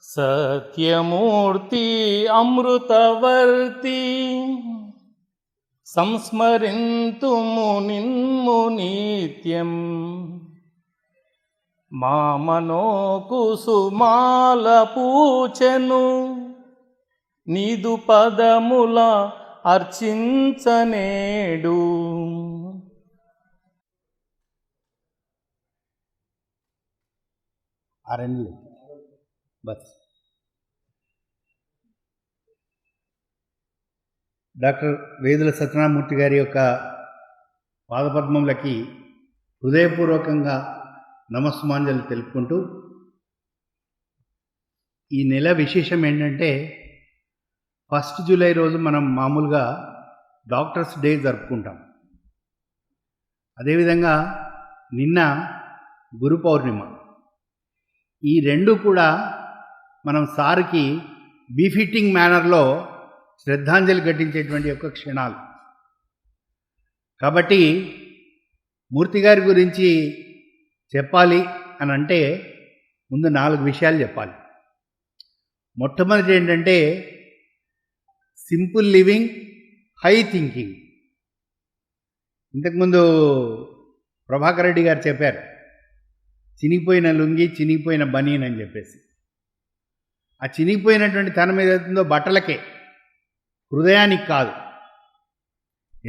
సత్యమూర్తి అమృతవర్తి సంస్మరింతుము నిన్ము నిత్యం. మా మనోకుసుమాల పూచెను నీదు పదముల అర్చించనేడు. బస్ డాక్టర్ వేదుల సత్యనారాయణమూర్తి గారి యొక్క పాదపద్మములకి హృదయపూర్వకంగా నమస్సుమాంజలు తెలుపుకుంటూ, ఈ నెల విశేషం ఏంటంటే 1 జూలై రోజు మనం మామూలుగా డాక్టర్స్ డే జరుపుకుంటాం. అదేవిధంగా నిన్న గురు పౌర్ణిమ. ఈ రెండు కూడా మనం సార్కి బీఫిట్టింగ్ మేనర్లో శ్రద్ధాంజలి ఘటించేటువంటి యొక్క క్షణాలు. కాబట్టి మూర్తి గారి గురించి చెప్పాలి అని అంటే ముందు 4 విషయాలు చెప్పాలి. మొట్టమొదటి ఏంటంటే సింపుల్ లివింగ్, హై థింకింగ్. ఇంతకుముందు ప్రభాకర్ రెడ్డి గారు చెప్పారు, చినిగిపోయిన లుంగి, చినిగిపోయిన బనీన్ అని చెప్పేసి. ఆ చినిగిపోయినటువంటి తనం ఏదవుతుందో బట్టలకే, హృదయానికి కాదు.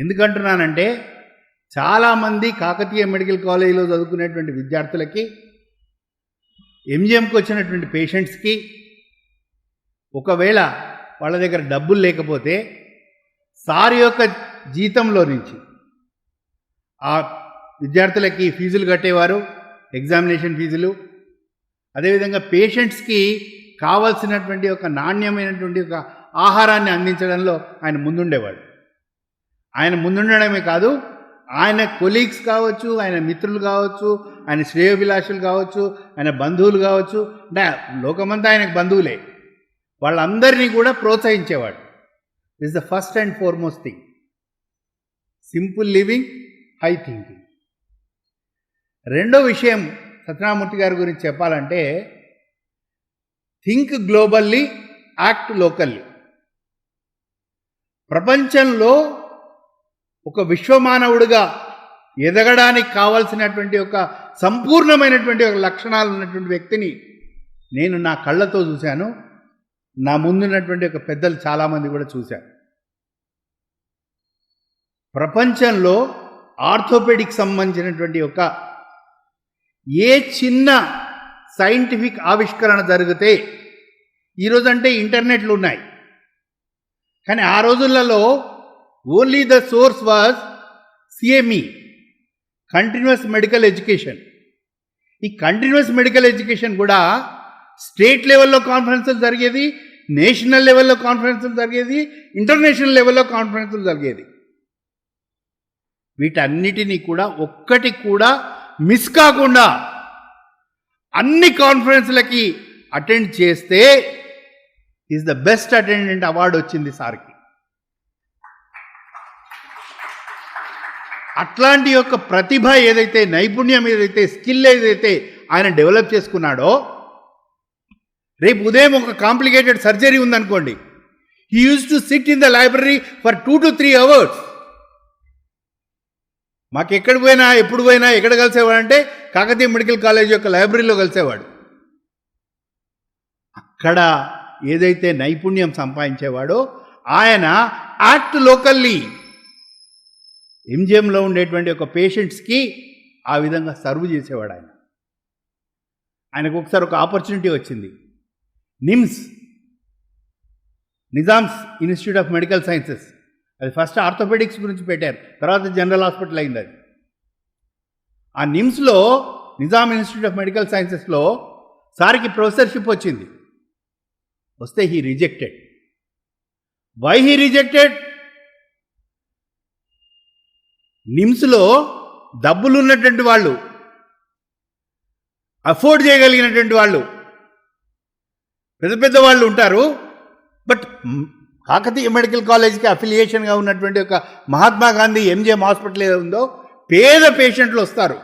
ఎందుకంటున్నానంటే చాలామంది కాకతీయ మెడికల్ కాలేజీలో చదువుకునేటువంటి విద్యార్థులకి, ఎంజిఎంకి వచ్చినటువంటి పేషెంట్స్కి ఒకవేళ వాళ్ళ దగ్గర డబ్బులు లేకపోతే సార్ యొక్క జీతంలో నుంచి ఆ విద్యార్థులకి ఫీజులు కట్టేవారు, ఎగ్జామినేషన్ ఫీజులు. అదేవిధంగా పేషెంట్స్కి కావాల్సినటువంటి ఒక నాణ్యమైనటువంటి ఒక ఆహారాన్ని అందించడంలో ఆయన ముందుండేవాడు. ఆయన ముందుండడమే కాదు, ఆయన కొలీగ్స్ కావచ్చు, ఆయన మిత్రులు కావచ్చు, ఆయన శ్రేయోభిలాషులు కావచ్చు, ఆయన బంధువులు కావచ్చు, అంటే లోకమంతా ఆయనకు బంధువులే, వాళ్ళందరినీ కూడా ప్రోత్సహించేవాడు. This the first and foremost thing, simple living, high thinking. రెండో విషయం సత్యనారాయణమూర్తి గారి గురించి చెప్పాలంటే థింక్ గ్లోబల్లీ, యాక్ట్ లోకల్లీ. ప్రపంచంలో ఒక విశ్వమానవుడిగా ఎదగడానికి కావాల్సినటువంటి ఒక సంపూర్ణమైనటువంటి ఒక లక్షణాలు ఉన్నటువంటి వ్యక్తిని నేను నా కళ్ళతో చూశాను. నా ముందున్నటువంటి ఒక పెద్దలు చాలామంది కూడా చూశారు. ప్రపంచంలో ఆర్థోపెడిక్ సంబంధించినటువంటి ఒక ఏ చిన్న సైంటిఫిక్ ఆవిష్కరణ జరిగితే, ఈరోజు అంటే ఇంటర్నెట్లు ఉన్నాయి, కానీ ఆ రోజులలో only the source was CME, continuous medical education. ఈ కంటిన్యూస్ మెడికల్ ఎడ్యుకేషన్ కూడా స్టేట్ లెవెల్లో కాన్ఫరెన్సులు జరిగేది, నేషనల్ లెవెల్లో కాన్ఫరెన్సులు జరిగేది, ఇంటర్నేషనల్ లెవెల్లో కాన్ఫరెన్సులు జరిగేది. వీటన్నిటినీ కూడా ఒక్కటి కూడా మిస్ కాకుండా అన్ని కాన్ఫరెన్స్లకి అటెండ్ చేస్తే is the best attendant award వచ్చింది సార్కి. అట్లాంటి యొక్క ప్రతిభ ఏదైతే, నైపుణ్యం ఏదైతే, స్కిల్ ఏదైతే ఆయన డెవలప్ చేసుకున్నాడో, రేపు ఉదయం ఒక కాంప్లికేటెడ్ సర్జరీ ఉందనుకోండి, he use to SIT in the library for 2 to 3 hours. మాకు ఎక్కడ పోయినా, ఎప్పుడు పోయినా, ఎక్కడ కలిసేవాడు అంటే కాకతీయ మెడికల్ కాలేజ్ యొక్క లైబ్రరీలో కలిసేవాడు. అక్కడ ఏదైతే నైపుణ్యం సంపాదించేవాడో ఆయన యాక్ట్ లోకల్లీ, ఎంజిఎంలో ఉండేటువంటి ఒక పేషెంట్స్కి ఆ విధంగా సర్వ్ చేసేవాడు. ఆయనకు ఒకసారి ఒక ఆపర్చునిటీ వచ్చింది. NIMS, Nizam's institute of medical sciences, అది ఫస్ట్ ఆర్థోపెడిక్స్ గురించి పెట్టారు, తర్వాత జనరల్ హాస్పిటల్ అయింది అది. ఆ నిమ్స్లో, నిజాం ఇన్స్టిట్యూట్ ఆఫ్ మెడికల్ సైన్సెస్లో సార్కి ప్రొఫెసర్షిప్ వచ్చింది. వస్తే he rejected. Why he rejected? నిమ్స్లో డబ్బులు ఉన్నటువంటి వాళ్ళు, అఫోర్డ్ చేయగలిగినటువంటి వాళ్ళు, పెద్ద పెద్ద వాళ్ళు ఉంటారు. బట్ కాకతీయ మెడికల్ కాలేజ్కి అఫిలియేషన్గా ఉన్నటువంటి ఒక మహాత్మా గాంధీ ఎంజిఎం హాస్పిటల్ ఏదో ఉందో, పేద పేషెంట్లు వస్తారు.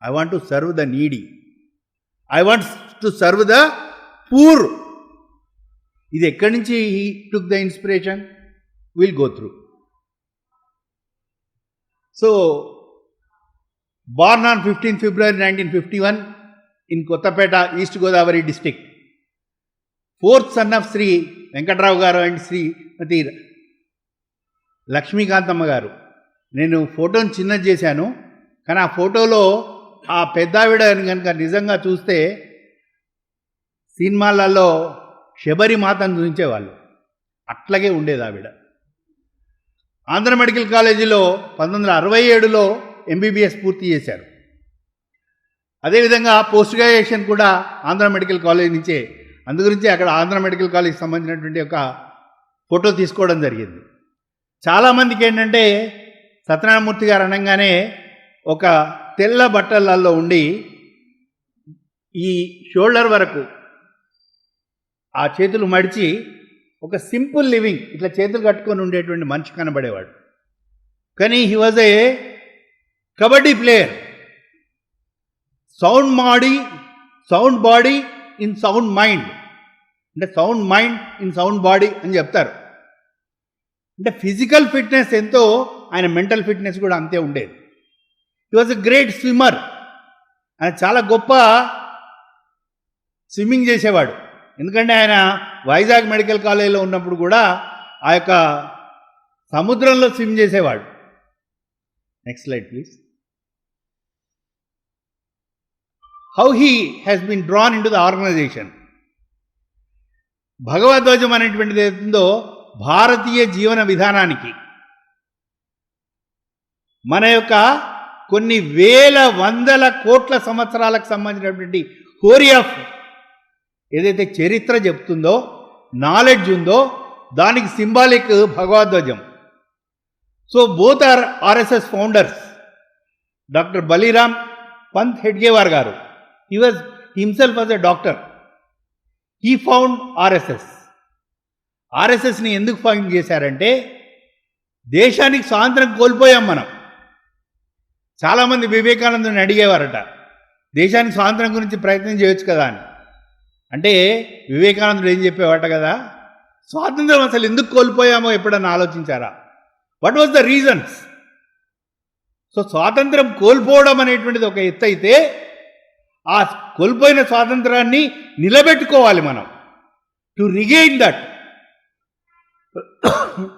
I want to serve the needy, I want to serve the poor. ఇది ఎక్కడి నుంచి he took the inspiration? Will go through. So born on 15 February 1951 in Kottapeta, East Godavari district. Fourth son of Sri Venkatrao garu and Srimati Lakshmikanthamma గారు. నేను ఫోటోని చిన్నది చేశాను, కానీ ఆ ఫోటోలో ఆ పెద్దావిడ కనుక నిజంగా చూస్తే సినిమాలలో శబరి మాతను చూపించేవాళ్ళు, అట్లాగే ఉండేది ఆవిడ. ఆంధ్ర మెడికల్ కాలేజీలో 1967లో ఎంబీబీఎస్ పూర్తి చేశారు. అదేవిధంగా పోస్ట్ గ్రాడ్యుయేషన్ కూడా ఆంధ్ర మెడికల్ కాలేజ్ నుంచే. అందుగురించి అక్కడ ఆంధ్ర మెడికల్ కాలేజ్ సంబంధించినటువంటి ఒక ఫోటో తీసుకోవడం జరిగింది. చాలామందికి ఏంటంటే సత్యనారాయణమూర్తి గారు అనగానే ఒక తెల్ల బట్టలలో ఉండి ఈ షోల్డర్ వరకు ఆ చేతులు మడిచి ఒక సింపుల్ లివింగ్ ఇట్లా చేతులు కట్టుకొని ఉండేటువంటి మనిషి కనబడేవాడు. కానీ he was a kabaddi player. Sound body in sound mind, అంటే sound mind in sound body అని చెప్తారు. అంటే ఫిజికల్ ఫిట్నెస్ ఎంతో ఆయన మెంటల్ ఫిట్నెస్ కూడా అంతే ఉండేది. He was a great swimmer. ఆయన చాలా గొప్ప స్విమ్మింగ్ చేసేవాడు. ఎందుకంటే ఆయన వైజాగ్ మెడికల్ కాలేజీలో ఉన్నప్పుడు కూడా ఆ యొక్క సముద్రంలో స్విమ్ చేసేవాడు. Next slide please. How he has been drawn into the organisation. భగవద్ధ్వజం అనేటువంటిది ఏదో భారతీయ జీవన విధానానికి మన యొక్క కొన్ని వేల వందల కోట్ల సంవత్సరాలకు సంబంధించినటువంటి థియరీ ఆఫ్ ఏదైతే చరిత్ర చెప్తుందో, నాలెడ్జ్ ఉందో, దానికి సింబాలిక్ భగవద్ధ్వజం. So both are RSS founders. Doctor Baliram Pant Hedgewar garu, he was himself as a doctor. He found RSS. ఆర్ఎస్ఎస్ని ఎందుకు ఫౌండ్ చేశారంటే దేశానికి స్వాతంత్రం కోల్పోయాం మనం. చాలామంది వివేకానందుని అడిగేవారట, దేశానికి స్వాతంత్రం గురించి ప్రయత్నం చేయొచ్చు కదా అని. అంటే వివేకానందుడు ఏం చెప్పేవాట కదా, స్వాతంత్రం అసలు ఎందుకు కోల్పోయామో ఎప్పుడన్నా ఆలోచించారా? What was the reasons? So స్వాతంత్రం కోల్పోవడం అనేటువంటిది ఒక ఎత్తు అయితే, ఆ కోల్పోయిన స్వాతంత్రాన్ని నిలబెట్టుకోవాలి మనం. To regain that,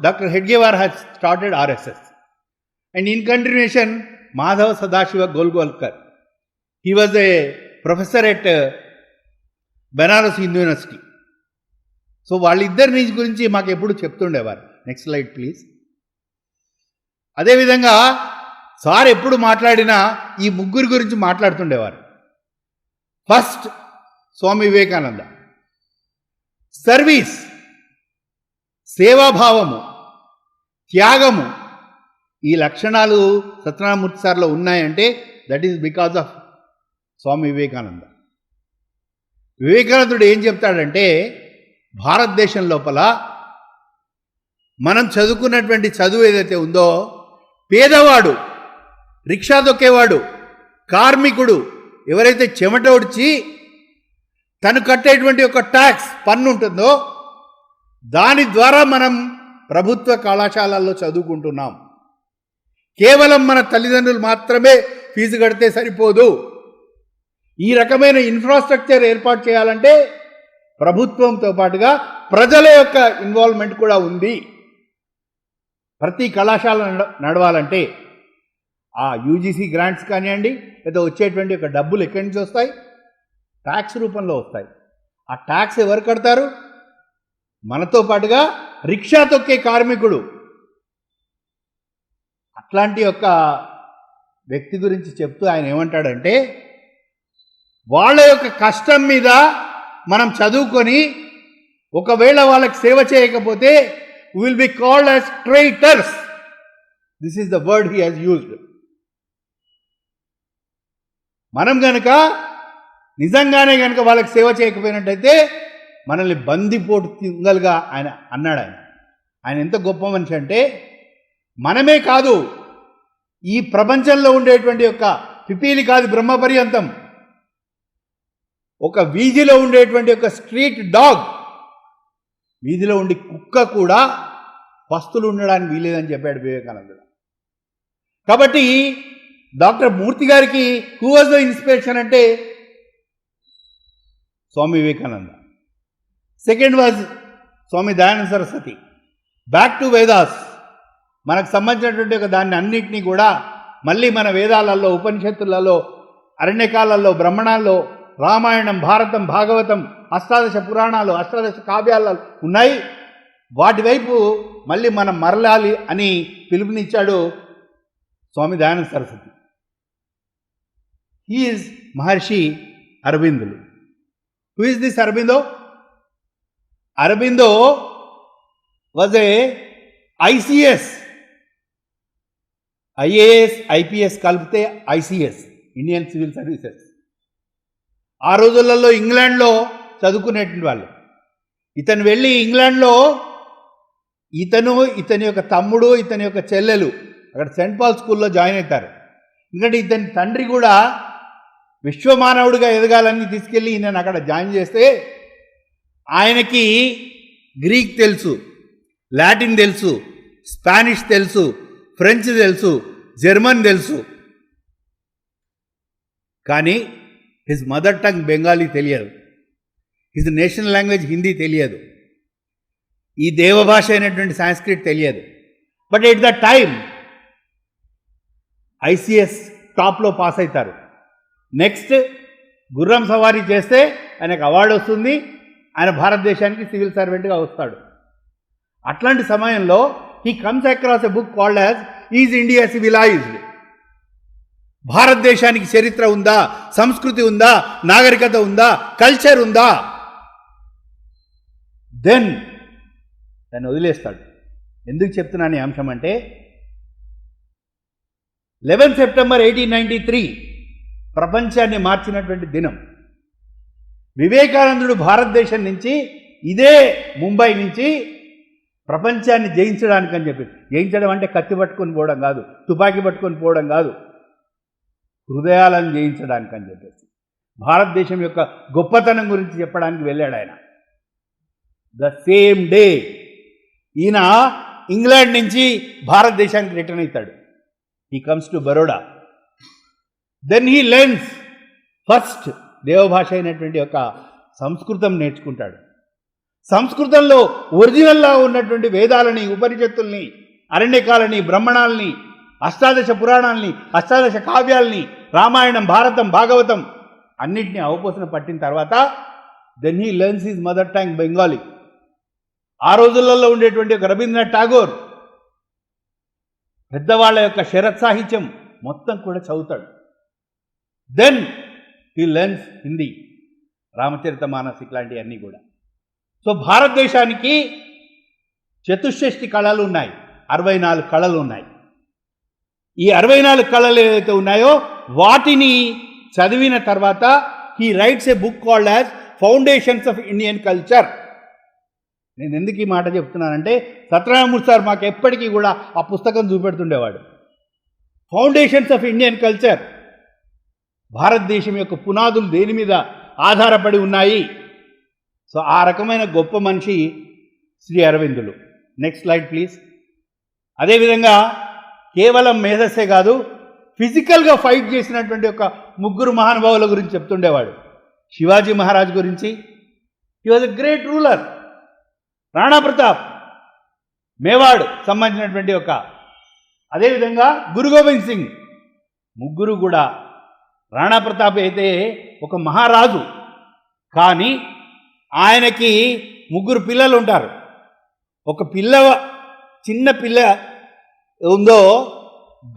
doctor Hedgewar has started RSS. And in continuation Madhav Sadashiv Golwalkar, he was a professor at Banaras Hindu university. So వాళ్ళిద్దరిని గురించి మాకు ఎప్పుడు చెప్తుండేవారు. Next slide please. అదేవిధంగా సార్ ఎప్పుడు మాట్లాడినా ఈ ముగ్గురు గురించి మాట్లాడుతుండేవారు. ఫస్ట్ స్వామి వివేకానంద. సర్వీస్, సేవాభావము, త్యాగము, ఈ లక్షణాలు సత్యనారాయణమూర్తి సార్లో ఉన్నాయంటే that is because of Swami Vivekananda. వివేకానందుడు ఏం చెప్తాడంటే, భారతదేశం లోపల మనం చదువుకున్నటువంటి చదువు ఏదైతే ఉందో, పేదవాడు, రిక్షా దొక్కేవాడు, కార్మికుడు ఎవరైతే చెమట ఒడిచి తను కట్టేటువంటి ఒక ట్యాక్స్ పన్ను ఉంటుందో దాని ద్వారా మనం ప్రభుత్వ కళాశాలల్లో చదువుకుంటున్నాం. కేవలం మన తల్లిదండ్రులు మాత్రమే ఫీజు కడితే సరిపోదు. ఈ రకమైన ఇన్ఫ్రాస్ట్రక్చర్ ఏర్పాటు చేయాలంటే ప్రభుత్వంతో పాటుగా ప్రజల యొక్క ఇన్వాల్వ్మెంట్ కూడా ఉంది. ప్రతి కళాశాల నడవాలంటే ఆ యూజీసీ గ్రాంట్స్ కానివ్వండి, లేదా వచ్చేటువంటి ఒక డబ్బులు ఎక్కడి నుంచి వస్తాయి? ట్యాక్స్ రూపంలో వస్తాయి. ఆ ట్యాక్స్ ఎవరు కడతారు? మనతో పాటుగా రిక్షా తొక్కే కార్మికుడు. అట్లాంటి యొక్క వ్యక్తి గురించి చెప్తూ ఆయన ఏమంటాడంటే, వాళ్ళ యొక్క కష్టం మీద మనం చదువుకొని ఒకవేళ వాళ్ళకి సేవ చేయకపోతే will be called as traitors. This is the word he has used. మనం గనక నిజంగానే కనుక వాళ్ళకి సేవ చేయకపోయినట్టయితే మనల్ని బందిపోటు తింగలుగా ఆయన అన్నాడు. ఆయన ఎంత గొప్ప మనిషి అంటే, మనమే కాదు, ఈ ప్రపంచంలో ఉండేటువంటి యొక్క పిపీలి కాదు బ్రహ్మ పర్యంతం ఒక వీధిలో ఉండేటువంటి ఒక స్ట్రీట్ డాగ్, వీధిలో ఉండి కుక్క కూడా పస్తులు ఉండడానికి వీలేదని చెప్పాడు వివేకానందుడు. కాబట్టి డాక్టర్ మూర్తి గారికి హూ వాజ్ ద ఇన్స్పిరేషన్ అంటే Swami Vivekananda. Second was Swami Dayananda Saraswati. Back to Vedas, మనకు సంబంధించినటువంటి ఒక దాన్ని అన్నింటినీ కూడా మళ్ళీ మన వేదాలలో, ఉపనిషత్తులలో, అరణ్యకాలలో, బ్రహ్మణాల్లో, రామాయణం, భారతం, భాగవతం, అష్టాదశ పురాణాలు, అష్టాదశ కావ్యాలు ఉన్నాయి. వాటి వైపు మళ్ళీ మనం మరలాలి అని పిలుపునిచ్చాడు స్వామి దయానంద సరస్వతి. హీ ఈజ్ మహర్షి అరవిందులు. Who is this Aurobindo? Aurobindo was a ICS, IAS, IPS కలిపితే ఐసిఎస్, ఇండియన్ సివిల్ సర్వీసెస్. ఆ రోజులలో ఇంగ్లాండ్లో చదువుకునేటువంటి వాళ్ళు. ఇతను వెళ్ళి ఇంగ్లాండ్లో ఇతని యొక్క తమ్ముడు, ఇతని యొక్క చెల్లెలు అక్కడ సెయింట్ పాల్ స్కూల్లో జాయిన్ అవుతారు. ఎందుకంటే ఇతని తండ్రి కూడా విశ్వమానవుడిగా ఎదగాలని తీసుకెళ్ళి ఈయనను అక్కడ జాయిన్ చేస్తే ఆయనకి గ్రీక్ తెలుసు, లాటిన్ తెలుసు, స్పానిష్ తెలుసు, ఫ్రెంచ్ తెలుసు, జర్మన్ తెలుసు. కానీ హిజ్ మదర్ టంగ్ బెంగాలీ తెలియదు, హిజ్ నేషనల్ లాంగ్వేజ్ హిందీ తెలియదు, ఈ దేవభాష అయినటువంటి సాంస్క్రిట్ తెలియదు. But at the time ICS టాప్లో పాస్ అవుతారు. నెక్స్ట్ గుర్రం సవారీ చేస్తే ఆయనకు అవార్డు వస్తుంది, ఆయన భారతదేశానికి సివిల్ సర్వెంట్గా వస్తాడు. అట్లాంటి సమయంలో he comes across a book called as is India civilised. భారతదేశానికి చరిత్ర ఉందా, సంస్కృతి ఉందా, నాగరికత ఉందా, కల్చర్ ఉందా? దెన్ దాన్ని వదిలేస్తాడు. ఎందుకు చెప్తున్నాను ఈ అంశం అంటే 11 సెప్టెంబర్ 1893 ప్రపంచాన్ని మార్చినటువంటి దినం. వివేకానందుడు భారతదేశం నుంచి, ఇదే ముంబై నుంచి ప్రపంచాన్ని జయించడానికని చెప్పి, జయించడం అంటే కత్తి పట్టుకొని పోవడం కాదు, తుపాకీ పట్టుకొని పోవడం కాదు, హృదయాలను జయించడానికని చెప్పేసి భారతదేశం యొక్క గొప్పతనం గురించి చెప్పడానికి వెళ్ళాడు ఆయన. ద సేమ్ డే ఈయన ఇంగ్లాండ్ నుంచి భారతదేశానికి రిటర్న్ అవుతాడు. He comes to Baroda. Then he learns first దేవభాష అయినటువంటి ఒక సంస్కృతం నేర్చుకుంటాడు. సంస్కృతంలో ఒరిజినల్లా ఉన్నటువంటి వేదాలని, ఉపనిషత్తుల్ని, అరణ్యకాలని, బ్రహ్మణాలని, అష్టాదశ పురాణాలని, అష్టాదశ కావ్యాలని, రామాయణం, భారతం, భాగవతం అన్నింటినీ అవపోసన పట్టిన తర్వాత then he learns his mother tongue Bengali. ఆ రోజులలో ఉండేటువంటి ఒక రవీంద్రనాథ్ ఠాగూర్ పెద్దవాళ్ళ యొక్క శరత్ సాహిత్యం మొత్తం కూడా చదువుతాడు. Then he learns Hindi, Ramcharitmanas ఇట్లాంటివన్నీ కూడా. సో భారతదేశానికి చతుషష్ఠి కళలు ఉన్నాయి, 64 కళలు ఉన్నాయి. ఈ 64 కళలు ఏదైతే ఉన్నాయో వాటిని చదివిన తర్వాత he writes A book called as foundations of Indian culture. నేను ఎందుకు ఈ మాట చెప్తున్నానంటే సత్యనారాయణమూర్తి సార్ మాకు ఎప్పటికీ కూడా ఆ పుస్తకం చూపెడుతుండేవాడు. ఫౌండేషన్స్ ఆఫ్ ఇండియన్ కల్చర్, భారతదేశం యొక్క పునాదులు దేని మీద ఆధారపడి ఉన్నాయి. సో ఆ రకమైన గొప్ప మనిషి శ్రీ అరవిందులు. Next slide please. అదేవిధంగా కేవలం మేధస్సే కాదు, ఫిజికల్గా ఫైట్ చేసినటువంటి ఒక 3 మహానుభావుల గురించి చెప్తుండేవాడు. శివాజీ మహారాజ్ గురించి, he was a great ruler. Rana Pratap, Mewar సంబంధించినటువంటి ఒక, అదేవిధంగా గురు గోవింద్ సింగ్, ముగ్గురు కూడా. రాణా ప్రతాప్ అయితే ఒక మహారాజు, కానీ ఆయనకి 3 పిల్లలు ఉంటారు. ఒక చిన్న పిల్ల ఉందో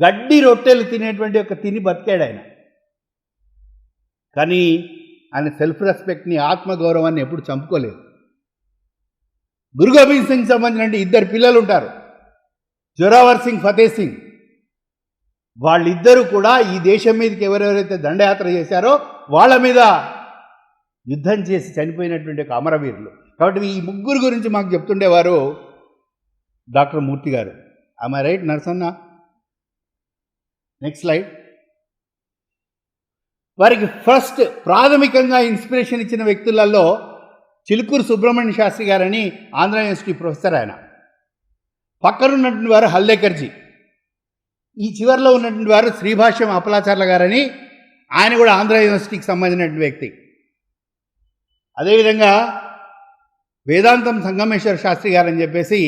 గడ్డి రొట్టెలు తినేటువంటి ఒక తిని బతికాడు ఆయన. కానీ ఆయన సెల్ఫ్ రెస్పెక్ట్ని, ఆత్మగౌరవాన్ని ఎప్పుడు చంపుకోలేదు. గురు గోబింద్ సింగ్ సంబంధించిన 2 పిల్లలు ఉంటారు, జోరావర్ సింగ్, ఫతే సింగ్. వాళ్ళిద్దరూ కూడా ఈ దేశం మీదకి ఎవరెవరైతే దండయాత్ర చేశారో వాళ్ళ మీద యుద్ధం చేసి చనిపోయినటువంటి ఒక అమరవీరులు. కాబట్టి ఈ 3 గురించి మాకు చెప్తుండేవారు డాక్టర్ మూర్తి గారు. am I right, Narasanna? Next slide. వారికి ఫస్ట్ ప్రాథమికంగా ఇన్స్పిరేషన్ ఇచ్చిన వ్యక్తులలో చిలుకూరు సుబ్రహ్మణ్య శాస్త్రి గారని ఆంధ్ర యూనివర్సిటీ ప్రొఫెసర్ ఆయన. పక్కన ఉన్నటువంటి వారు హల్దేకర్జీ. ఈ చివరిలో ఉన్నటువంటి వారు శ్రీభాష్యం అప్పలాచార్ల గారని, ఆయన కూడా ఆంధ్ర యూనివర్సిటీకి సంబంధించినటువంటి వ్యక్తి. అదేవిధంగా వేదాంతం సంగమేశ్వర శాస్త్రి గారని చెప్పేసి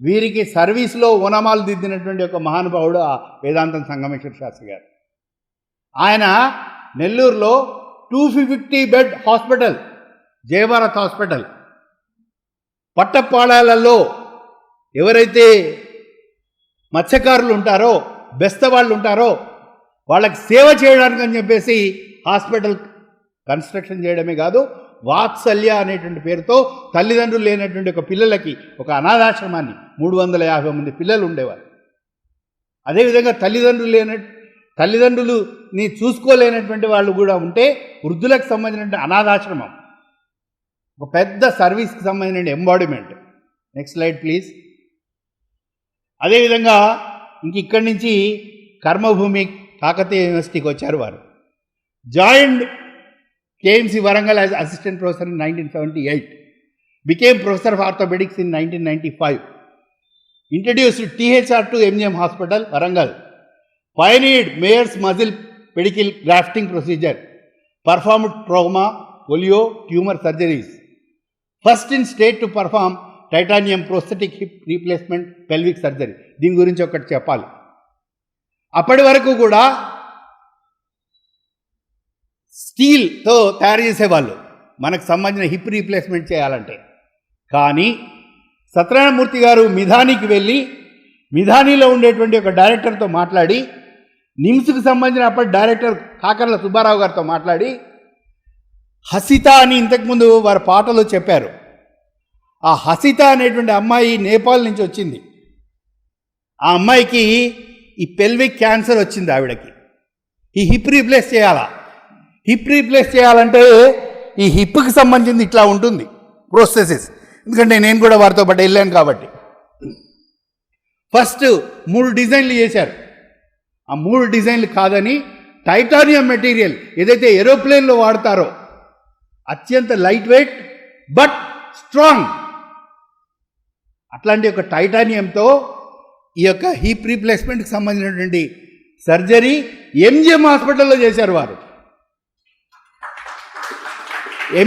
వీరికి సర్వీస్లో ఓనమాలు దిద్దినటువంటి ఒక మహానుభావుడు ఆ వేదాంతం సంగమేశ్వర శాస్త్రి గారు. ఆయన నెల్లూరులో 250 బెడ్ హాస్పిటల్, జయభారత్ హాస్పిటల్, పట్టపాళాలలో ఎవరైతే మత్స్యకారులు ఉంటారో, బెస్తవాళ్ళు ఉంటారో వాళ్ళకి సేవ చేయడానికి అని చెప్పేసి హాస్పిటల్ కన్స్ట్రక్షన్ చేయడమే కాదు, వాత్సల్య అనేటువంటి పేరుతో తల్లిదండ్రులు లేనటువంటి ఒక పిల్లలకి ఒక అనాథాశ్రమాన్ని 350 మంది పిల్లలు ఉండేవారు. అదేవిధంగా తల్లిదండ్రులని చూసుకోలేనటువంటి వాళ్ళు కూడా ఉంటే వృద్ధులకు సంబంధించిన అనాథాశ్రమం, ఒక పెద్ద సర్వీస్కి సంబంధించిన ఎంబాడిమెంట్. Next slide please. అదేవిధంగా ఇక్కడి నుంచి కర్మభూమి కాకతీయ యూనివర్సిటీకి వచ్చారు వారు. Joined KMC Warangal as assistant professor in 1978. Became professor of orthopedics in 1995. Introduced THR to MGM Hospital, Warangal. Pioneered Mayer's muscle pedicle grafting procedure. Performed trauma, polio, tumor surgeries. First in state to perform titanium prosthetic hip replacement pelvic surgery. దీని గురించి ఒకటి చెప్పాలి. అప్పటి వరకు కూడా స్టీల్తో తయారు చేసేవాళ్ళు మనకు సంబంధించిన హిప్ రీప్లేస్మెంట్ చేయాలంటే. కానీ సత్యనారాయణమూర్తి గారు మిధానికి వెళ్ళి మిధానిలో ఉండేటువంటి ఒక డైరెక్టర్తో మాట్లాడి, నిమ్స్కి సంబంధించిన అప్పటి డైరెక్టర్ కాకర్ల సుబ్బారావు గారితో మాట్లాడి, హసిత అని ఇంతకుముందు వారి పాటలో చెప్పారు, ఆ హసిత అనేటువంటి అమ్మాయి నేపాల్ నుంచి వచ్చింది. ఆ అమ్మాయికి ఈ పెల్విక్ క్యాన్సర్ వచ్చింది ఆవిడకి. ఈ హిప్ రీప్లేస్ చేయాలా? హిప్ రీప్లేస్ చేయాలంటే ఈ హిప్కి సంబంధించింది ఇట్లా ఉంటుంది ప్రోసెసెస్. ఎందుకంటే నేను కూడా వారితో పాటు వెళ్ళాను కాబట్టి. ఫస్ట్ 3 డిజైన్లు చేశారు. ఆ 3 డిజైన్లు కాదని టైటానియం మెటీరియల్ ఏదైతే ఏరోప్లేన్లో వాడతారో, అత్యంత లైట్ వెయిట్ బట్ స్ట్రాంగ్, అట్లాంటి ఒక టైటానియంతో ఈ యొక్క హిప్ రీప్లేస్మెంట్కి సంబంధించినటువంటి సర్జరీ MGM హాస్పిటల్లో చేశారు వారు.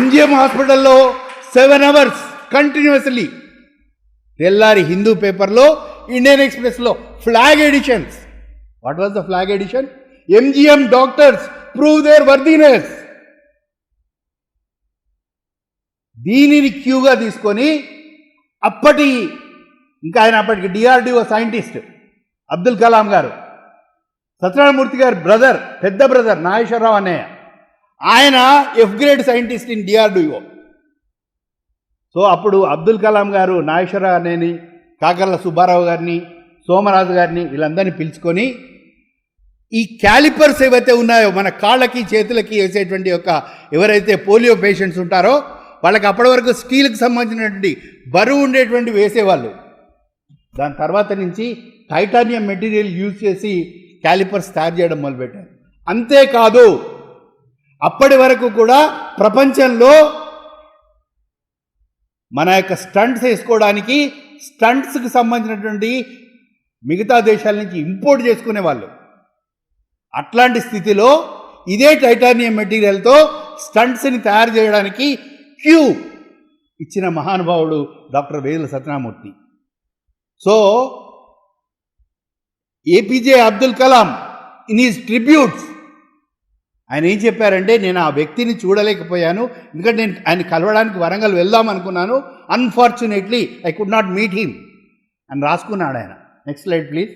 MGM హాస్పిటల్లో 7 hours కంటిన్యూస్లీ. తెల్లారి హిందూ పేపర్లో, ఇండియన్ ఎక్స్ప్రెస్లో flag editions. What was the flag edition? MGM doctors prove their worthiness. దీనిని క్యూగా తీసుకొని అప్పటికి DRDO సైంటిస్ట్ అబ్దుల్ కలాం గారు, సత్యనారాయణమూర్తి గారు బ్రదర్, పెద్ద బ్రదర్ నాగేశ్వరరావు అన్నయ్య, ఆయన F grade scientist in DRDO. So అప్పుడు అబ్దుల్ కలాం గారు నాగేశ్వరరావు అన్నయ్యని, కాకర్ల సుబ్బారావు గారిని, సోమరాజు గారిని వీళ్ళందరినీ పిలుచుకొని ఈ క్యాలిపర్స్ ఏవైతే ఉన్నాయో మన కాళ్ళకి చేతులకి వేసేటువంటి ఎవరైతే పోలియో పేషెంట్స్ ఉంటారో వాళ్ళకి అప్పటి వరకు స్టీల్కి సంబంధించినటువంటి బరువు ఉండేటువంటి వేసేవాళ్ళు. దాని తర్వాత నుంచి టైటానియం మెటీరియల్ యూజ్ చేసి క్యాలిపర్స్ తయారు చేయడం మొదలుపెట్టారు. అంతేకాదు అప్పటి వరకు కూడా ప్రపంచంలో మన యొక్క స్టంట్స్ వేసుకోవడానికి స్టంట్స్కి సంబంధించినటువంటి మిగతా దేశాల నుంచి ఇంపోర్ట్ చేసుకునేవాళ్ళు. అట్లాంటి స్థితిలో ఇదే టైటానియం మెటీరియల్తో స్టంట్స్ని తయారు చేయడానికి క్యూ ఇచ్చిన మహానుభావుడు doctor Vedula Satyanarayana Murthy. So APJ Abdul Kalam in his tributes ఆయన ఏం చెప్పారంటే, నేను ఆ వ్యక్తిని చూడలేకపోయాను, ఎందుకంటే నేను ఆయన కలవడానికి వరంగల్ వెళ్దాం అనుకున్నాను, unfortunately I could not meet him అని రాసుకున్నాడు ఆయన. Next slide please.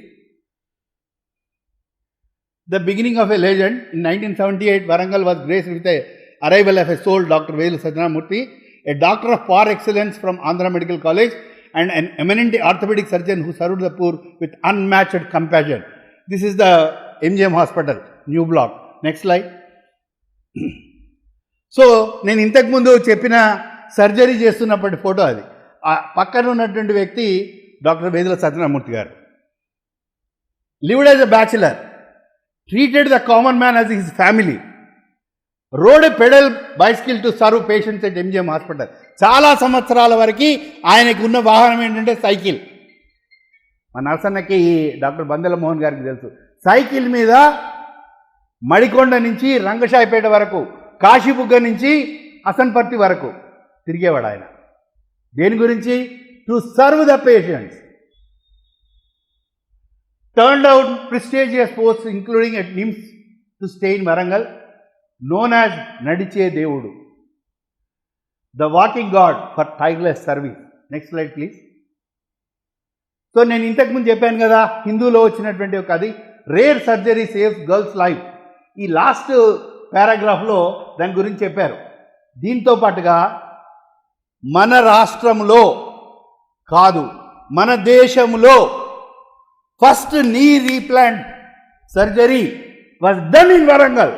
The beginning of a legend. In 1978, Warangal was graced with the arrival of a soul, Dr. Vedula Satyanamurthy, a doctor of par excellence from Andhra Medical College and an eminent orthopedic surgeon who served the poor with unmatched compassion. This is the MGM Hospital, new block. Next slide. So నేను ఇంతకుముందు చెప్పిన surgery చేస్తున్నప్పటి photo అది. ఆ పక్కన ఉన్నటువంటి వ్యక్తి doctor Vedula Satyanarayanamurthy గారు. Lived as a bachelor, treated the common man as his family, road pedal bicycle to serve patients at MGM hospital. చాలా సంవత్సరాల వరకు ఆయనకు ఉన్న వాహనం ఏంటంటే సైకిల్. మా నరసన్నకి డాక్టర్ బందెల మోహన్ గారికి తెలుసు. సైకిల్ మీద మడికొండ నుంచి రంగశాయిపేట వరకు, కాశీబుగ్గ నుంచి అసన్పర్తి వరకు తిరిగేవాడు ఆయన. దేని గురించి? To serve the patients. Turned out prestigious post including at NIMS to stay in Warangal, known as నడిచే దేవుడు, the walking God for tyreless service. Next slide please. So నేను ఇంతకుముందు చెప్పాను కదా, హిందూలో వచ్చినటువంటి ఒక అది rare surgery saves girls life. ఈ లాస్ట్ పారాగ్రాఫ్లో దాని గురించి చెప్పారు. దీంతో పాటుగా మన రాష్ట్రంలో కాదు, మన దేశంలో ఫస్ట్ నీ replant surgery was done in Warangal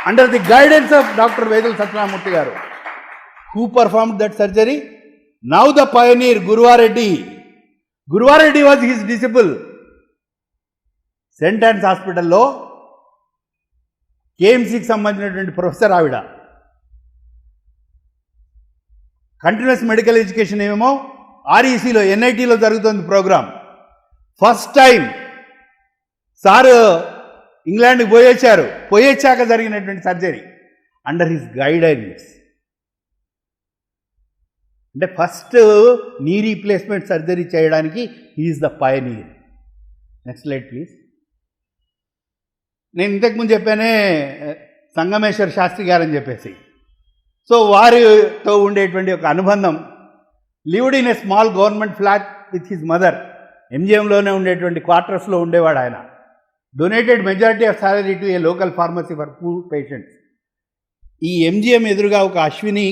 under the guidance of Dr. Vedal Satyanamurthy garu, who performed that surgery. Now the pioneer Guruvareddy was his disciple. St. Anne's Hospital lo KMC ki sambandhinatటువంటి professor ఆవిడ. Continuous medical education ఏమో ఆర్ఈసీలో ఎన్ఐటీలో జరుగుతుంది programme. First time sir ఇంగ్లాండ్కి పోయొచ్చాక జరిగినటువంటి surgery under his guidance. అంటే ఫస్ట్ నీ రీప్లేస్మెంట్ సర్జరీ చేయడానికి he is the pioneer. Next slide please. నేను ఇంతకుముందు చెప్పానే సంగమేశ్వర శాస్త్రి గారు అని చెప్పేసి. సో వారితో ఉండేటువంటి ఒక అనుబంధం. Lived in a small government flat with his mother. ఎంజిఎంలోనే ఉండేటువంటి క్వార్టర్స్లో ఉండేవాడు ఆయన. Donated majority of salary to a local pharmacy for poor patients. ఈ ఎంజిఎం ఎదురుగా ఒక అశ్విని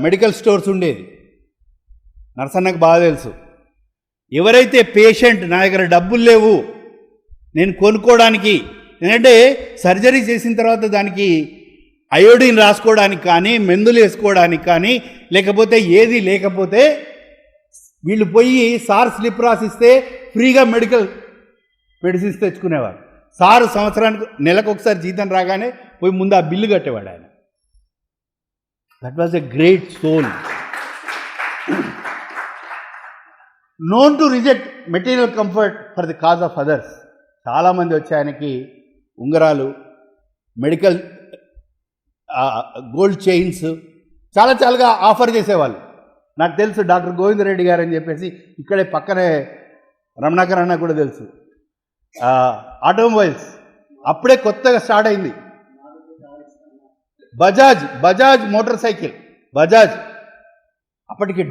మెడికల్ స్టోర్స్ ఉండేది. నరసన్నకు బాగా తెలుసు. ఎవరైతే పేషెంట్ నా దగ్గర డబ్బులు లేవు నేను కొనుక్కోవడానికి, ఎందుకంటే సర్జరీ చేసిన తర్వాత దానికి అయోడిన్ రాసుకోవడానికి కానీ, మందులు వేసుకోవడానికి కానీ, లేకపోతే ఏది లేకపోతే వీళ్ళు పోయి సార్ స్లిప్ రాసిస్తే ఫ్రీగా మెడిసిన్స్ తెచ్చుకునేవారు. సారు సంవత్సరానికి నెలకు ఒకసారి జీతం రాగానే పోయి ముందు ఆ బిల్లు కట్టేవాడు ఆయన. That was a great soul. Known to reject material comfort for the cause of others. చాలామంది వచ్చి ఆయనకి ఉంగరాలు, మెడికల్ గోల్డ్ చైన్స్ చాలాగా ఆఫర్ చేసేవాళ్ళు. నాకు తెలుసు డాక్టర్ గోవిందరెడ్డి గారు అని చెప్పేసి, ఇక్కడే పక్కనే రమణాకర్ అన్న కూడా తెలుసు. ఆటోమొబైల్స్ అప్పుడే కొత్తగా స్టార్ట్ అయింది. Bajaj motor cycle, Bajaj. అప్పటికి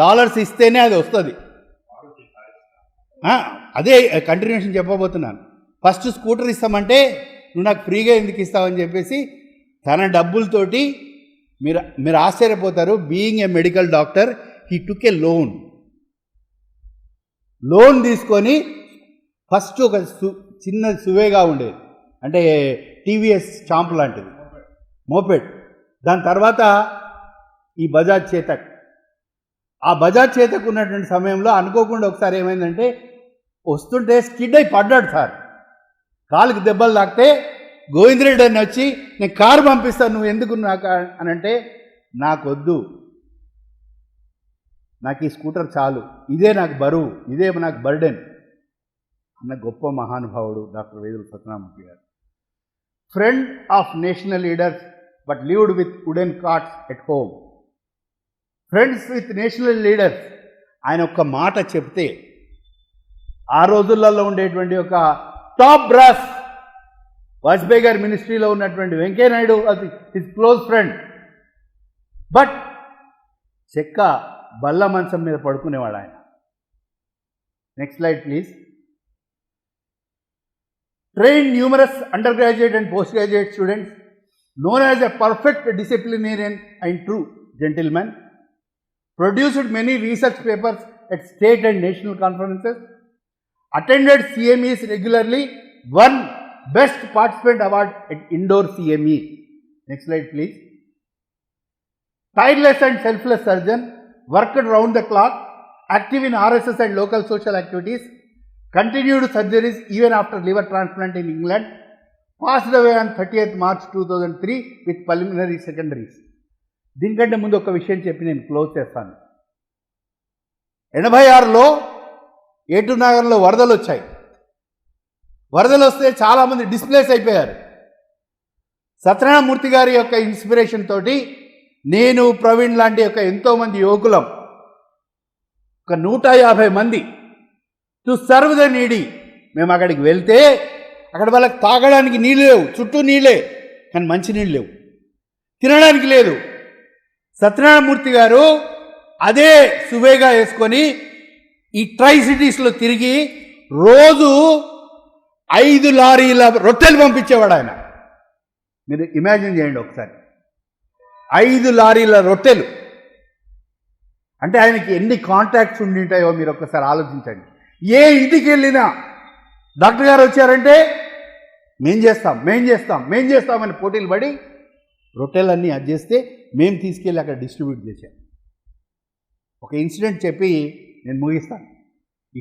డాలర్స్ ఇస్తేనే అది వస్తుంది. అదే కంటిన్యూషన్ చెప్పబోతున్నాను. ఫస్ట్ స్కూటర్ ఇస్తామంటే నువ్వు నాకు ఫ్రీగా ఎందుకు ఇస్తావని చెప్పేసి తన డబ్బులతోటి మీరు ఆశ్చర్యపోతారు. Being a medical doctor he took A loan తీసుకొని ఫస్ట్ ఒక చిన్న సువేగా ఉండేది, అంటే టీవీఎస్ చాంప్ లాంటిది మోపెడ్. దాని తర్వాత ఈ బజాజ్ చేతక్. ఆ బజాజ్ చేతక్ ఉన్నటువంటి సమయంలో అనుకోకుండా ఒకసారి ఏమైందంటే వస్తుంటే స్కిడ్ అయి పడ్డాడు సార్. కాలుకి దెబ్బలు తాకితే గోవిందరెడ్డి అని వచ్చి నేను కారు పంపిస్తాను నువ్వు ఎందుకు నాకు అని అంటే, నాకొద్దు, నాకు ఈ స్కూటర్ చాలు, ఇదే నాకు బరువు, ఇదే నాకు బర్డెన్ అన్న గొప్ప మహానుభావుడు డాక్టర్ వేదుల సత్యనారాయణమూర్తి గారు. Friend of national leaders but lived with wooden carts at home. Friends with national leaders. ఆయన ఒక్క మాట చెప్తే ఆ రోజులలో ఉండేటువంటి ఒక టాప్ బ్రాస్, వాజ్పేయి గారి మినిస్ట్రీలో ఉన్నటువంటి వెంకయ్యనాయుడు అది హిజ్ క్లోజ్ ఫ్రెండ్. బట్ చెక్క బల్ల మంచం మీద పడుకునేవాడు ఆయన. Next slide please. Trained numerous undergraduate and postgraduate students, known as a perfect disciplinarian and true gentleman, produced many research papers at state and national conferences, attended CMEs regularly, won Best Participant Award at Indoor CME. Next slide please. Tireless and selfless surgeon, worked round the clock, active in RSS and local social activities, continued surgeries even after liver transplant in England, passed away on 30th March 2003 with preliminary secondaries. దీనికంటే ముందు ఒక విషయం చెప్పి నేను close చేస్తాను. 86లో ఏటునగర్లో వరదలు వచ్చాయి. వరదలు వస్తే చాలామంది డిస్ప్లేస్ అయిపోయారు. సత్యనారాయణమూర్తి గారి యొక్క ఇన్స్పిరేషన్ తోటి నేను, ప్రవీణ్ లాంటి యొక్క ఎంతోమంది యువకులం, ఒక 150 మంది టు సర్వ్ ద నీడీ మేము అక్కడికి వెళ్తే అక్కడ వాళ్ళకి తాగడానికి నీళ్ళు లేవు, చుట్టూ నీళ్ళే, కానీ మంచి నీళ్ళు లేవు, తినడానికి లేదు. సత్యనారాయణమూర్తి గారు అదే సువేగా వేసుకొని ఈ ట్రై సిటీస్లో తిరిగి రోజు 5 లారీల రొట్టెలు పంపించేవాడు ఆయన. మీరు ఇమాజిన్ చేయండి ఒకసారి, 5 లారీల రొట్టెలు అంటే ఆయనకి ఎన్ని కాంటాక్ట్స్ ఉండి ఉంటాయో మీరు ఒక్కసారి ఆలోచించండి. ఏ ఇంటికి వెళ్ళినా డాక్టర్ గారు వచ్చారంటే మేం చేస్తామని పోటీలు పడి రొట్టెలన్నీ అది చేస్తే మేము తీసుకెళ్ళి అక్కడ డిస్ట్రిబ్యూట్ చేశాం. ఒక ఇన్సిడెంట్ చెప్పి నేను ముగిస్తాను.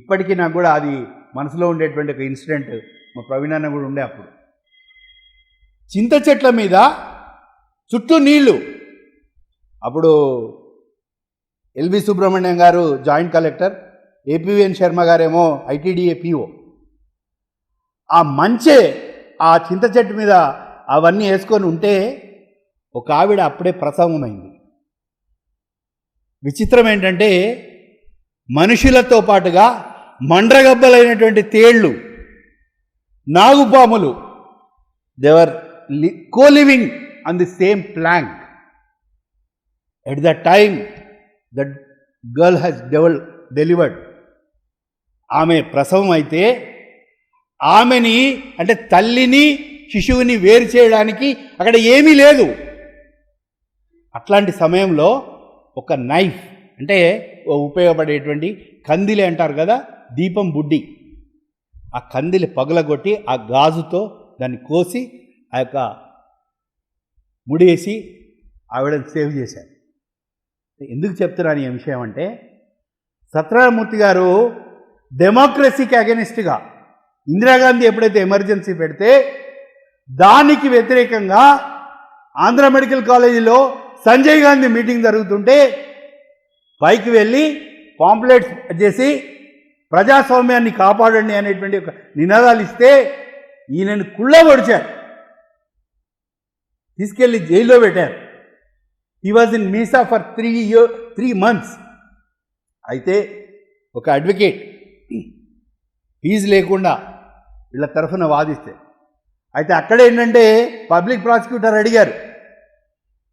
ఇప్పటికీ నాకు కూడా అది మనసులో ఉండేటువంటి ఒక ఇన్సిడెంట్. మా ప్రవీణ్ అన్న కూడా ఉండే అప్పుడు. చింత చెట్ల మీద చుట్టూ నీళ్లు. అప్పుడు ఎల్వి సుబ్రహ్మణ్యం గారు జాయింట్ కలెక్టర్, ఏపీవీఎన్ శర్మ గారేమో ఐటీడీఏ పిఓ. ఆ మంచే ఆ చింత చెట్టు మీద అవన్నీ వేసుకొని ఉంటే ఒక ఆవిడ అప్పుడే ప్రసవమైంది. విచిత్రం ఏంటంటే మనుషులతో పాటుగా మండ్రగబ్బలైనటువంటి తేళ్లు, నాగుపాములు, దేవర్ co-living on the same plank. At that time that girl has delivered. ఆమె ప్రసవం అయితే ఆమెని అంటే తల్లిని శిశువుని వేరు చేయడానికి అక్కడ ఏమీ లేదు. అట్లాంటి సమయంలో ఒక నైఫ్ అంటే ఉపయోగపడేటువంటి కందిలి అంటారు కదా, దీపం బుడ్డి, ఆ కందిలి పగలగొట్టి ఆ గాజుతో దాన్ని కోసి ఆ యొక్క ముడేసి ఆవిడని సేవ్ చేశారు. ఎందుకు చెప్తున్నాను ఈ విషయం అంటే, సత్యనారాయణమూర్తి గారు డెమోక్రసీకి అగెనిస్ట్గా ఇందిరాగాంధీ ఎప్పుడైతే ఎమర్జెన్సీ పెడితే దానికి వ్యతిరేకంగా ఆంధ్ర మెడికల్ కాలేజీలో సంజయ్ గాంధీ మీటింగ్ జరుగుతుంటే పైకి వెళ్ళి పాంప్లెట్స్ చేసి ప్రజాస్వామ్యాన్ని కాపాడండి అనేటువంటి ఒక నినాదాలు ఇస్తే ఈయనను కుళ్ళబొడిచారు, తీసుకెళ్ళి జైల్లో పెట్టారు. He was in MISA for 3 months. అయితే ఒక అడ్వకేట్ ఫీజు లేకుండా వీళ్ళ తరఫున వాదిస్తే, అయితే అక్కడ ఏంటంటే పబ్లిక్ ప్రాసిక్యూటర్ అడిగారు,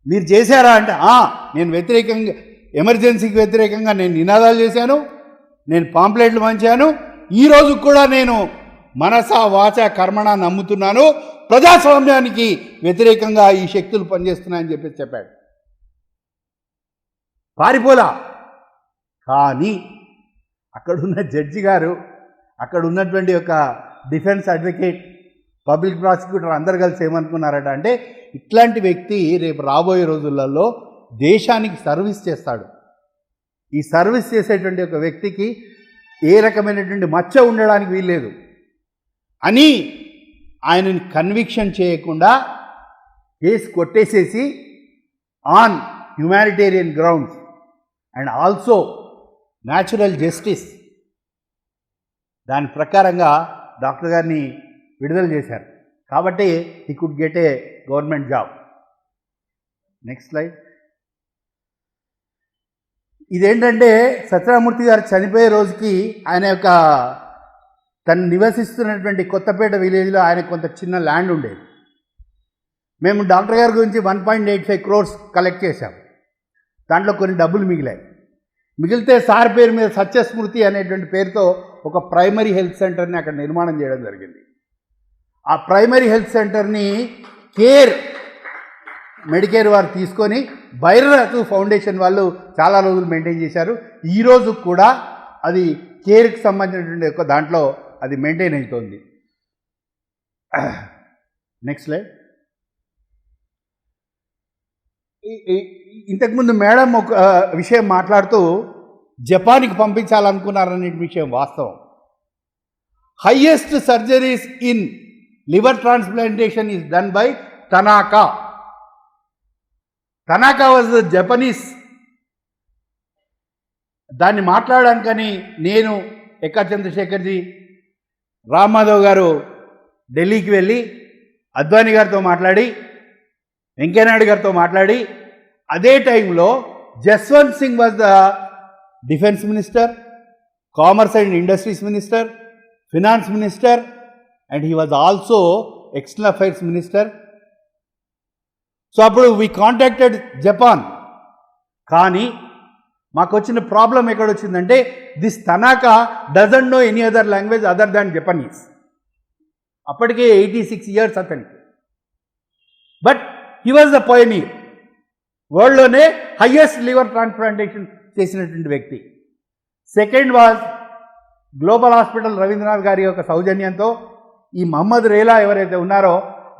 మీరు చేశారా అంటే, నేను వ్యతిరేకంగా ఎమర్జెన్సీకి వ్యతిరేకంగా నేను నినాదాలు చేశాను, నేను పాంప్లెట్లు పంచాను, ఈరోజు కూడా నేను మనస వాచ కర్మణ నమ్ముతున్నాను, ప్రజాస్వామ్యానికి వ్యతిరేకంగా ఈ శక్తులు పనిచేస్తున్నాయని చెప్పాడు. పారిపోలా. కానీ అక్కడున్న జడ్జి గారు, అక్కడ ఉన్నటువంటి ఒక డిఫెన్స్ అడ్వకేట్, పబ్లిక్ ప్రాసిక్యూటర్ అందరు కలిసి ఏమనుకున్నారట అంటే, ఇట్లాంటి వ్యక్తి రేపు రాబోయే రోజులలో దేశానికి సర్వీస్ చేస్తాడు, ఈ సర్వీస్ చేసేటువంటి ఒక వ్యక్తికి ఏ రకమైనటువంటి మచ్చ ఉండడానికి వీల్లేదు అని ఆయనని కన్విక్షన్ చేయకుండా కేసు కొట్టేసేసి on humanitarian grounds and also natural justice దాని ప్రకారంగా డాక్టర్ గారిని విడుదల చేశారు. కాబట్టి he could get a government job. Next slide. ఇదేంటంటే సత్యనారాయణమూర్తి గారు చనిపోయే రోజుకి ఆయన యొక్క తను నివసిస్తున్నటువంటి కొత్తపేట విలేజ్లో ఆయన కొంత చిన్న ల్యాండ్ ఉండేది. మేము డాక్టర్ గారి గురించి 1.85 crores కలెక్ట్ చేశాం. దాంట్లో కొన్ని డబ్బులు మిగిలితే సార్ పేరు మీద సత్యస్మృతి అనేటువంటి పేరుతో ఒక ప్రైమరీ హెల్త్ సెంటర్ని అక్కడ నిర్మాణం చేయడం జరిగింది. ఆ ప్రైమరీ హెల్త్ సెంటర్ని కేర్ మెడికేర్ వారు తీసుకొని భైరవనాథ్ ఫౌండేషన్ వాళ్ళు చాలా రోజులు మెయింటైన్ చేశారు. ఈరోజు కూడా అది కేర్కి సంబంధించినటువంటి ఒక దాంట్లో అది మెయింటైన్ అవుతుంది. Next slide. ఇంతకుముందు మేడం ఒక విషయం మాట్లాడుతూ జపాన్కి పంపించాలనుకున్నారనే విషయం వాస్తవం. Highest surgeries in liver transplantation is done by Tanaka. Tanaka was the Japanese. దాన్ని మాట్లాడడానికని నేను ఎక్కా చంద్రశేఖర్జీ, రామ్ మాధవ్ గారు ఢిల్లీకి వెళ్ళి అద్వానీ గారితో మాట్లాడి, వెంకయ్యనాయుడు గారితో మాట్లాడి, అదే టైంలో Jaswant Singh was the defence minister, commerce and industries minister, finance minister, and he was also external affairs minister. So అప్పుడు వీ కాంటాక్టెడ్ జపాన్. కానీ మాకు వచ్చిన ప్రాబ్లం ఎక్కడొచ్చిందంటే this Tanaka doesn't know any other language other than Japanese. అప్పటికే 86 years అతనికి. But he was the pioneer. వరల్డ్లోనే highest liver transplantation చేసినటువంటి వ్యక్తి. Second was global hospital Ravindranath garu యొక్క సౌజన్యంతో ఈ మహమ్మద్ రేలా ఎవరైతే ఉన్నారో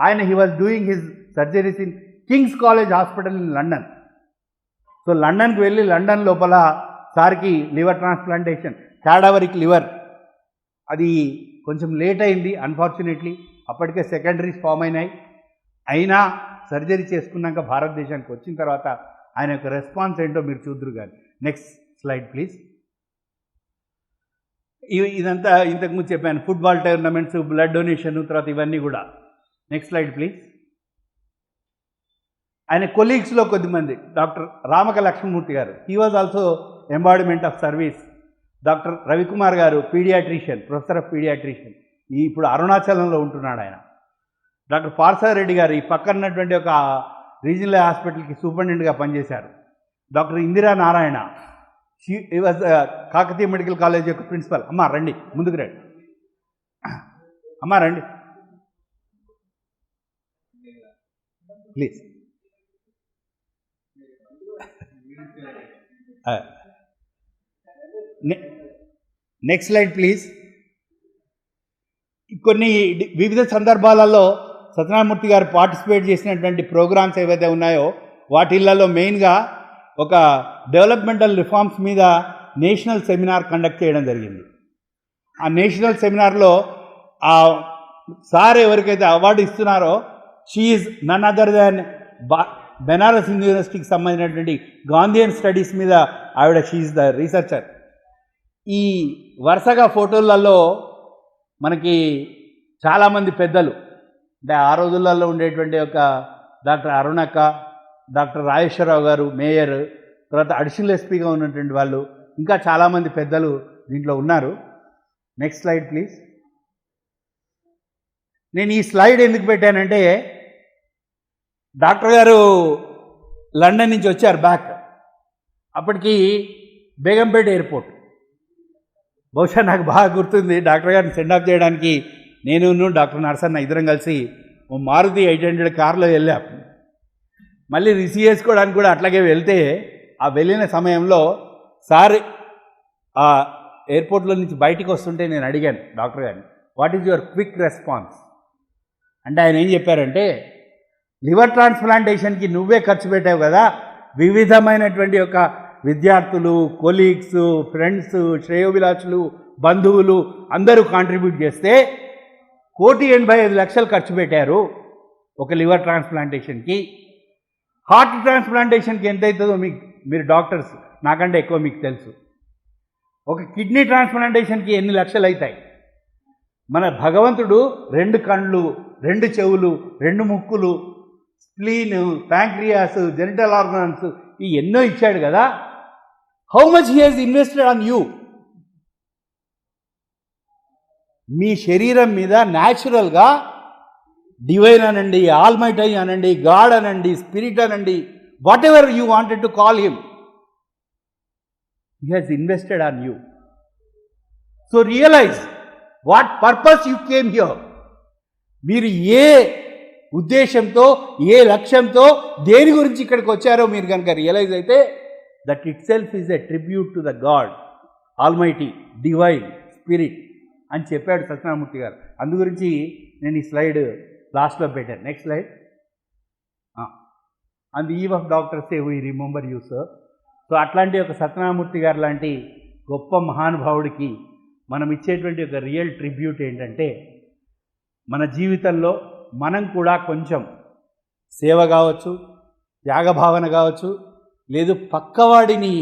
ఆయన he was doing his surgeries in King's college hospital in London. So లండన్కి వెళ్ళి లండన్ లోపల సార్కి లివర్ ట్రాన్స్ప్లాంటేషన్, క్యాడవరిక్ లివర్, అది కొంచెం లేట్ అయింది అన్ఫార్చునేట్లీ. అప్పటికే సెకండరీస్ ఫామ్ అయినా సర్జరీ చేసుకున్నాక భారతదేశానికి వచ్చిన తర్వాత ఆయన యొక్క రెస్పాన్స్ ఏంటో మీరు చూద్దరు కానీ. Next slide please. ఇదంతా ఇంతకుముందు చెప్పాను, ఫుట్బాల్ టోర్నమెంట్స్, బ్లడ్ డొనేషన్, తర్వాత ఇవన్నీ కూడా. Next slide please. ఆయన కొలీగ్స్లో కొద్దిమంది, డాక్టర్ రామక లక్ష్మణమూర్తి గారు, he was also embodiment of service. Doctor Ravikumar గారు పీడియాట్రిషియన్, ప్రొఫెసర్ ఆఫ్ పీడియాట్రిషియన్, ఇప్పుడు అరుణాచలంలో ఉంటున్నాడు ఆయన. డాక్టర్ పార్సారెడ్డి గారు ఈ పక్కన ఉన్నటువంటి ఒక రీజనల్ హాస్పిటల్కి సూపరింటెండెంట్గా పనిచేశారు. Doctor Indira Narayana, she was Kakatiya medical college యొక్క ప్రిన్సిపల్. అమ్మ రండి, ముందుకు రండి, అమ్మ రండి ప్లీజ్. Next slide please. కొన్ని వివిధ సందర్భాలలో సత్యనారాయణమూర్తి గారు పార్టిసిపేట్ చేసినటువంటి ప్రోగ్రామ్స్ ఏవైతే ఉన్నాయో వాటిల్లో మెయిన్గా ఒక డెవలప్మెంటల్ రిఫార్మ్స్ మీద నేషనల్ సెమినార్ కండక్ట్ చేయడం జరిగింది. ఆ నేషనల్ సెమినార్లో ఆ సార్ ఎవరికైతే అవార్డు ఇస్తున్నారో she is none other than Banaras Hindu యూనివర్సిటీకి సంబంధించినటువంటి గాంధీయన్ స్టడీస్ మీద ఆవిడ షీ ఈజ్ ద రీసెర్చర్. ఈ వరుసగా ఫోటోలలో మనకి చాలామంది పెద్దలు, అంటే ఆ రోజులలో ఉండేటువంటి ఒక డాక్టర్ అరుణక్క, డాక్టర్ రాజేశ్వరరావు గారు మేయర్, తర్వాత అడిషనల్ ఎస్పీగా ఉన్నటువంటి వాళ్ళు, ఇంకా చాలామంది పెద్దలు దీంట్లో ఉన్నారు. Next slide please. నేను ఈ స్లైడ్ ఎందుకు పెట్టానంటే డాక్టర్ గారు లండన్ నుంచి వచ్చారు బ్యాక్. అప్పటికి బేగంపేట ఎయిర్పోర్ట్, బహుశా నాకు బాగా గుర్తుంది, డాక్టర్ గారిని సెండ్ ఆఫ్ చేయడానికి నేను డాక్టర్ నరసన్న ఇద్దరం కలిసి మారుతి 800 కార్లో వెళ్ళాం. మళ్ళీ రిసీవ్ చేసుకోవడానికి కూడా అట్లాగే వెళ్తే ఆ వెళ్ళిన సమయంలో సార్ ఆ ఎయిర్పోర్ట్లో నుంచి బయటికి వస్తుంటే నేను అడిగాను డాక్టర్ గారిని, what is your quick response అంటే ఆయన ఏం చెప్పారంటే, లివర్ ట్రాన్స్ప్లాంటేషన్కి నువ్వే ఖర్చు పెట్టావు కదా, వివిధమైనటువంటి యొక్క విద్యార్థులు, కొలీగ్స్, ఫ్రెండ్స్, శ్రేయోభిలాషులు, బంధువులు అందరూ కాంట్రిబ్యూట్ చేస్తే 1,85,00,000 ఖర్చు పెట్టారు ఒక లివర్ ట్రాన్స్ప్లాంటేషన్కి. హార్ట్ ట్రాన్స్ప్లాంటేషన్కి ఎంత అవుతుందో మీరు డాక్టర్స్ నాకంటే ఎక్కువ మీకు తెలుసు. ఒక కిడ్నీ ట్రాన్స్ప్లాంటేషన్కి ఎన్ని లక్షలు అవుతాయి. మన భగవంతుడు 2 కళ్ళు, 2 చెవులు, 2 ముక్కులు, స్ప్లీన్, ప్యాంక్రియాస్, జెనిటల్ ఆర్గన్స్, ఈ ఎన్నో ఇచ్చాడు కదా. How much he has invested on you. మీ శరీరం మీద న్యాచురల్గా డివైన్ అనండి, ఆల్మైటీ అనండి, గాడ్ అనండి, స్పిరిట్ అనండి, whatever you wanted to call him, he has invested on you. So realize what purpose you came here. మీరు ఏ ఉద్దేశంతో, ఏ లక్ష్యంతో, దేని గురించి ఇక్కడికి వచ్చారో మీరు కనుక రియలైజ్ అయితే that it self is a tribute to the God, almighty, divine, spirit అని చెప్పాడు సత్యనారాయణమూర్తి గారు. అందు గురించి నేను ఈ స్లైడ్ లాస్ట్లో పెట్టాను. Next slide. On the eve of doctors day we remember you sir. So అట్లాంటి ఒక సత్యనారాయణమూర్తి గారు లాంటి గొప్ప మహానుభావుడికి మనం ఇచ్చేటువంటి ఒక రియల్ ట్రిబ్యూట్ ఏంటంటే, మన జీవితంలో మనం కూడా కొంచెం సేవ కావచ్చు, త్యాగభావన కావచ్చు, లేదు పక్కవాడిని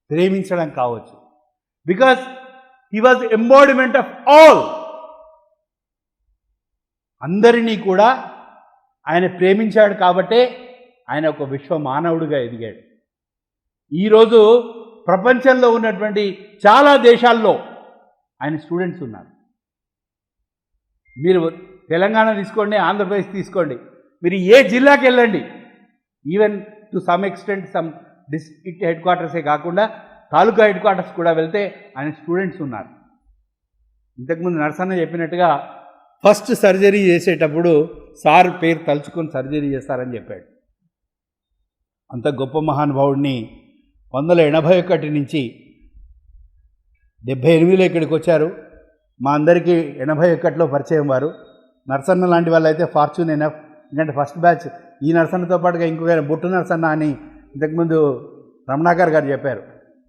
ప్రేమించడం కావచ్చు. Because he was embodiment of all. అందరినీ కూడా ఆయన ప్రేమించాడు కాబట్టే ఆయన ఒక విశ్వ మానవుడిగా ఎదిగాడు. ఈరోజు ప్రపంచంలో ఉన్నటువంటి చాలా దేశాల్లో ఆయన స్టూడెంట్స్ ఉన్నారు. మీరు తెలంగాణ తీసుకోండి, ఆంధ్రప్రదేశ్ తీసుకోండి, మీరు ఏ జిల్లాకి వెళ్ళండి, even to some extent some district head క్వార్టర్సే కాకుండా తాలూకా హెడ్ క్వార్టర్స్ కూడా వెళ్తే ఆయన స్టూడెంట్స్ ఉన్నారు. ఇంతకుముందు నరసన్న చెప్పినట్టుగా ఫస్ట్ సర్జరీ చేసేటప్పుడు సార్ పేరు తలుచుకొని సర్జరీ చేస్తారని చెప్పాడు. అంత గొప్ప మహానుభావుడిని 1981 నుంచి 78లో ఇక్కడికి వచ్చారు. మా అందరికీ 81లో పరిచయం వారు. నరసన్న లాంటి వాళ్ళు అయితే ఫార్చ్యూన్ ఎనఫ్, ఎందుకంటే ఫస్ట్ బ్యాచ్ ఈ నరసన్నతో పాటుగా ఇంకొక బొట్టు నరసన్న అని ఇంతకుముందు రమణాకర్ గారు చెప్పారు,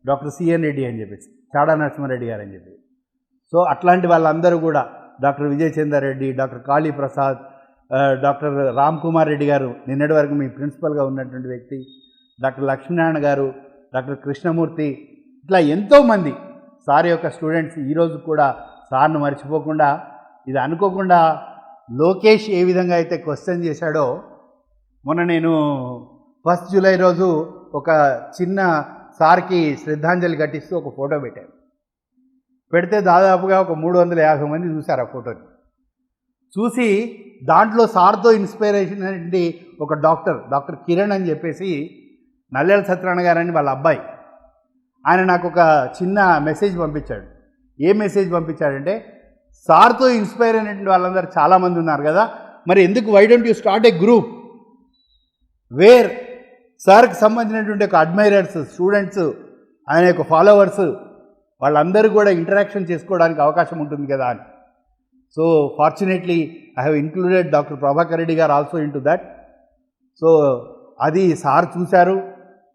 డాక్టర్ సిఎన్ రెడ్డి అని చెప్పేసి, చాడా నరసింహారెడ్డి గారు అని చెప్పి. సో అట్లాంటి వాళ్ళందరూ కూడా డాక్టర్ విజయచందర్ రెడ్డి, డాక్టర్ కాళీ ప్రసాద్, డాక్టర్ రామ్ కుమార్ రెడ్డి గారు నిన్నటి వరకు మీ ప్రిన్సిపల్గా ఉన్నటువంటి వ్యక్తి, డాక్టర్ లక్ష్మీనారాయణ గారు, డాక్టర్ కృష్ణమూర్తి, ఇట్లా ఎంతోమంది సార్ యొక్క స్టూడెంట్స్ ఈరోజు కూడా సార్ను మర్చిపోకుండా, ఇది అనుకోకుండా లోకేష్ ఏ విధంగా అయితే క్వశ్చన్ చేశాడో, మొన్న నేను 1 జూలై రోజు ఒక చిన్న సార్కి శ్రద్ధాంజలి ఘటిస్తూ ఒక ఫోటో పెట్టాను. పెడితే దాదాపుగా ఒక 350 మంది చూశారు ఆ ఫోటోని. చూసి దాంట్లో సార్తో ఇన్స్పైరేషన్ అంటే ఒక డాక్టర్ కిరణ్ అని చెప్పేసి నల్లెల సత్యనారాయణ గారని వాళ్ళ అబ్బాయి, ఆయన నాకు ఒక చిన్న మెసేజ్ పంపించాడు. ఏ మెసేజ్ పంపించాడంటే, సార్తో ఇన్స్పైర్ అయినటువంటి వాళ్ళందరూ చాలామంది ఉన్నారు కదా, మరి ఎందుకు why don't you start a group where సార్కి సంబంధించినటువంటి ఒక అడ్మైరర్స్, స్టూడెంట్స్, ఆయన యొక్క ఫాలోవర్స్ వాళ్ళందరూ కూడా ఇంటరాక్షన్ చేసుకోవడానికి అవకాశం ఉంటుంది కదా అని. So fortunately I have included doctor Prabhakar Reddy garu also into that. So అది సార్ చూశారు,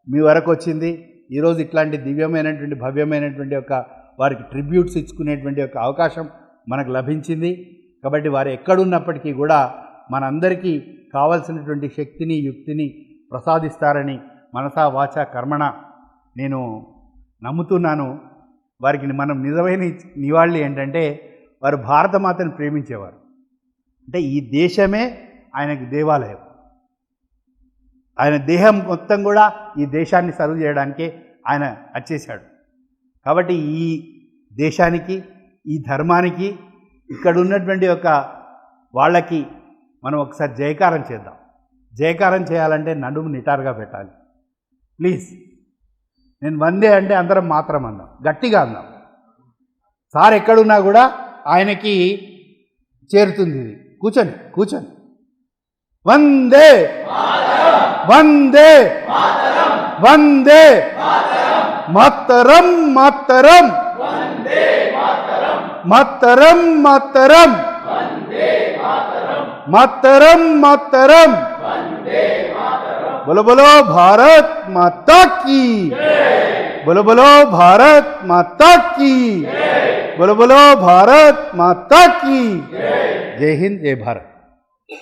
మీ వరకు వచ్చింది. ఈరోజు ఇట్లాంటి దివ్యమైనటువంటి భవ్యమైనటువంటి ఒక వారికి ట్రిబ్యూట్స్ ఇచ్చుకునేటువంటి ఒక అవకాశం మనకు లభించింది. కాబట్టి వారు ఎక్కడున్నప్పటికీ కూడా మనందరికీ కావలసినటువంటి శక్తిని, యుక్తిని ప్రసాదిస్తారని మనసా వాచా కర్మణ నేను నమ్ముతున్నాను. వారికి మనం నిజమైన నివాళి ఏంటంటే, వారు భారతమాతను ప్రేమించేవారు. అంటే ఈ దేశమే ఆయనకి దేవాలయం. ఆయన దేహం మొత్తం కూడా ఈ దేశాన్ని సర్వ్ చేయడానికే ఆయన వచ్చేశాడు. కాబట్టి ఈ దేశానికి, ఈ ధర్మానికి, ఇక్కడ ఉన్నటువంటి ఒక వాళ్ళకి మనం ఒకసారి జయకారం చేద్దాం. జయకారం చేయాలంటే నడుము నిటారుగా పెట్టాలి. ప్లీజ్, నేను వందే అంటే అందరం మాత్రం అందాం, గట్టిగా అందాం. సార్ ఎక్కడున్నా కూడా ఆయనకి చేరుతుంది ఇది. కూర్చొని వందే వందే వందే మాతరం మాతరం మాతరం మాతరం మాతరం మాతరం. बोलो बोलो भारत माता की, बोलो बोलो भारत माता की, बोलो बोलो भारत माता की. जय हिंद, जय भारत.